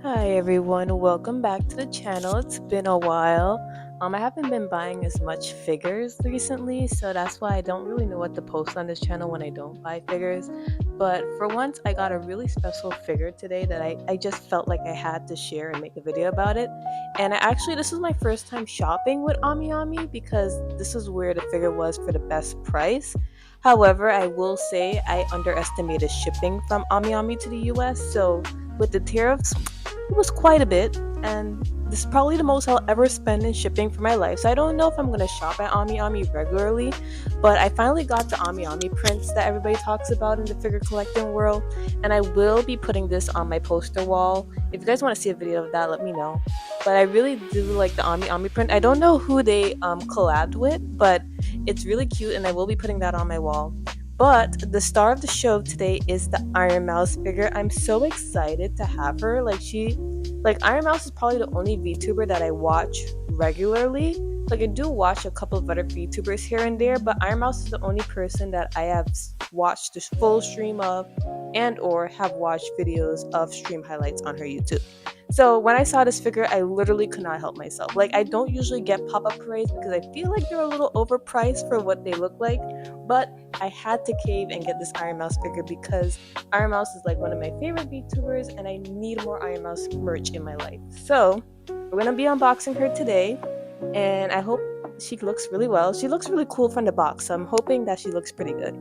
Hi everyone, welcome back to the channel. It's been a while. I haven't been buying as much figures recently, so that's why I don't really know what to post on this channel when I don't buy figures. But for once, I got a really special figure today that I just felt like I had to share and make a video about it. And this is my first time shopping with Ami because this is where the figure was for the best price. However, I will say I underestimated shipping from Ami to the US, so with the tariffs, it was quite a bit, and this is probably the most I'll ever spend in shipping for my life. So I don't know if I'm gonna shop at Ami regularly, but I finally got the Ami prints that everybody talks about in the figure collecting world, and I will be putting this on my poster wall. If you guys want to see a video of that, let me know. But I really do like the Ami print. I don't know who they collabed with, but it's really cute, and I will be putting that on my wall. But the star of the show today is the Ironmouse figure. I'm so excited to have her. Ironmouse is probably the only VTuber that I watch regularly. Like I do watch a couple of other VTubers here and there, but Ironmouse is the only person that I have watched the full stream of and or have watched videos of stream highlights on her YouTube. So when I saw this figure, I literally could not help myself. Like I don't usually get pop-up parades because I feel like they're a little overpriced for what they look like, but I had to cave and get this Ironmouse figure because Ironmouse is like one of my favorite VTubers and I need more Ironmouse merch in my life. So we're gonna be unboxing her today, and I hope she looks really well. She looks really cool from the box, so I'm hoping that she looks pretty good.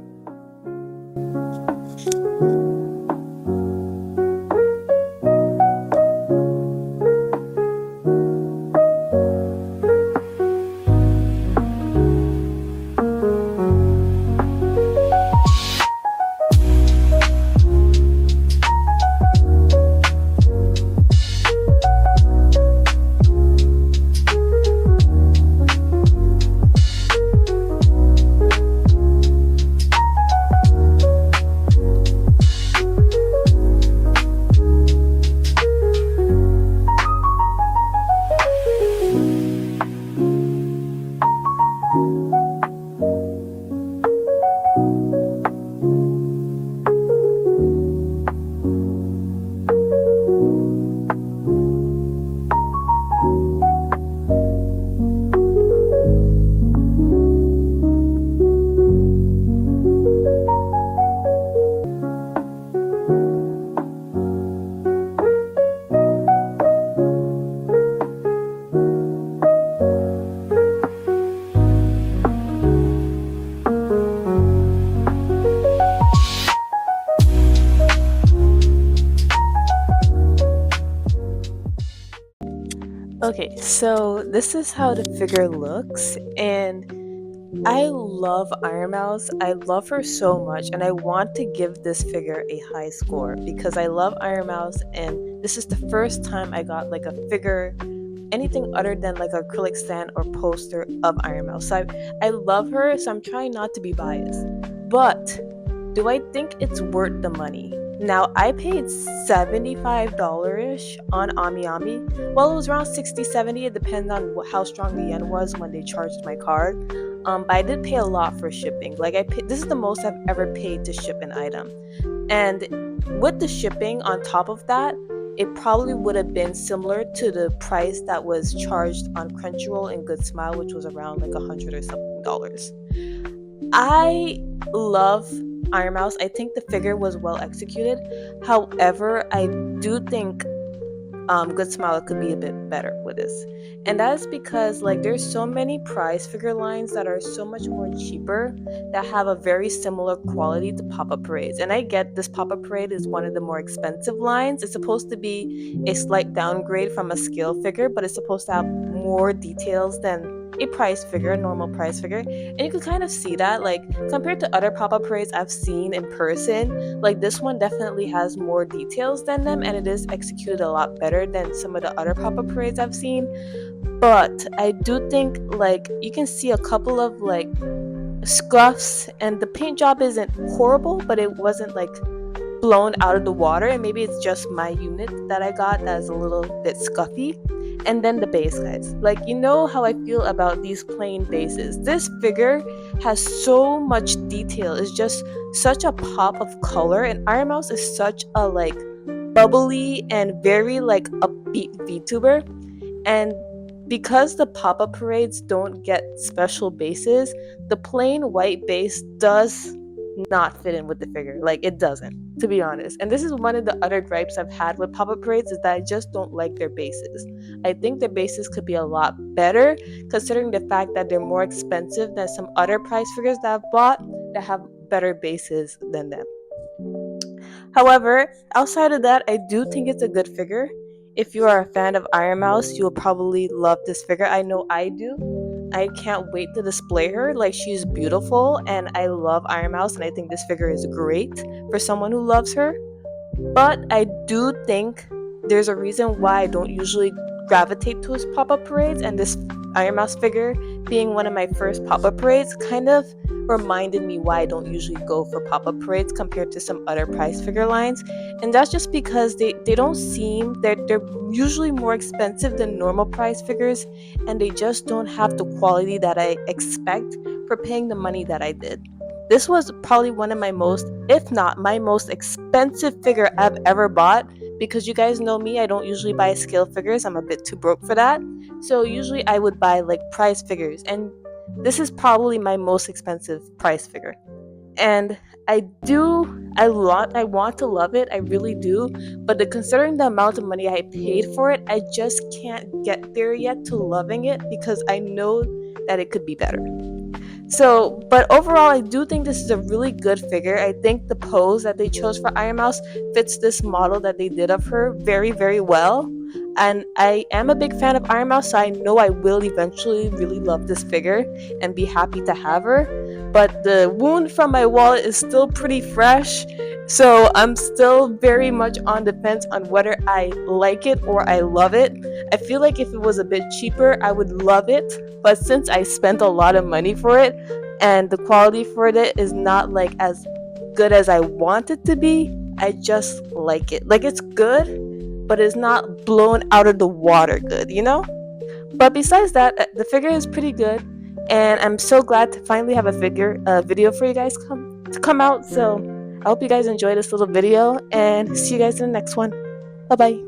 Okay, so this is how the figure looks, and I love Ironmouse. I love her so much, and I want to give this figure a high score because I love Ironmouse, and this is the first time I got like a figure, anything other than like acrylic stand or poster of Ironmouse. So I love her, so I'm trying not to be biased. But do I think it's worth the money? Now, I paid $75-ish on Ami. Well, it was around 60, 70. It depends on how strong the yen was when they charged my card. But I did pay a lot for shipping. This is the most I've ever paid to ship an item. And with the shipping on top of that, it probably would have been similar to the price that was charged on Crunchyroll and Good Smile, which was around like $100 or something dollars. I love Ironmouse. I think the figure was well executed. However, I do think Good Smile could be a bit better with this. And that is because like there's so many prize figure lines that are so much more cheaper that have a very similar quality to Pop-Up Parades. And I get this Pop-Up Parade is one of the more expensive lines. It's supposed to be a slight downgrade from a scale figure, but it's supposed to have more details than a price figure, a normal price figure. And you can kind of see that, like, compared to other pop-up parades I've seen in person, like this one definitely has more details than them, and it is executed a lot better than some of the other pop-up parades I've seen. But I do think like you can see a couple of like scuffs, and the paint job isn't horrible, but it wasn't like blown out of the water, and maybe it's just my unit that I got that's a little bit scuffy. And then the base, guys. Like, you know how I feel about these plain bases. This figure has so much detail. It's just such a pop of color, and Ironmouse is such a like bubbly and very like upbeat VTuber. And because the pop-up parades don't get special bases, the plain white base does not fit in with the figure. Like, it doesn't, to be honest. And this is one of the other gripes I've had with pop-up parades, is that I just don't like their bases. I think their bases could be a lot better, considering the fact that they're more expensive than some other price figures that I've bought that have better bases than them. However, outside of that, I do think it's a good figure. If you are a fan of Ironmouse, you'll probably love this figure. I know I do. I can't wait to display her. Like, she's beautiful, and I love Ironmouse, and I think this figure is great for someone who loves her. But I do think there's a reason why I don't usually gravitate towards pop-up parades, and this Ironmouse figure being one of my first pop-up parades kind of reminded me why I don't usually go for pop-up parades compared to some other price figure lines. And that's just because they don't seem, they're usually more expensive than normal price figures, and they just don't have the quality that I expect for paying the money that I did. This was probably one of my most, if not my most expensive figure I've ever bought, because you guys know me, I don't usually buy scale figures. I'm a bit too broke for that. So usually I would buy like price figures, and this is probably my most expensive price figure. And I want to love it, I really do, but considering the amount of money I paid for it, I just can't get there yet to loving it, because I know that it could be better. So, but overall, I do think this is a really good figure. I think the pose that they chose for Ironmouse fits this model that they did of her very, very well. And I am a big fan of Ironmouse, so I know I will eventually really love this figure and be happy to have her. But the wound from my wallet is still pretty fresh, so I'm still very much on the fence on whether I like it or I love it. I feel like if it was a bit cheaper, I would love it, but since I spent a lot of money for it and the quality for it is not like as good as I want it to be, I just like it. Like, it's good, but it's not blown out of the water good, you know? But besides that, the figure is pretty good, and I'm so glad to finally have a video for you guys come out. So I hope you guys enjoy this little video, and see you guys in the next one. Bye bye.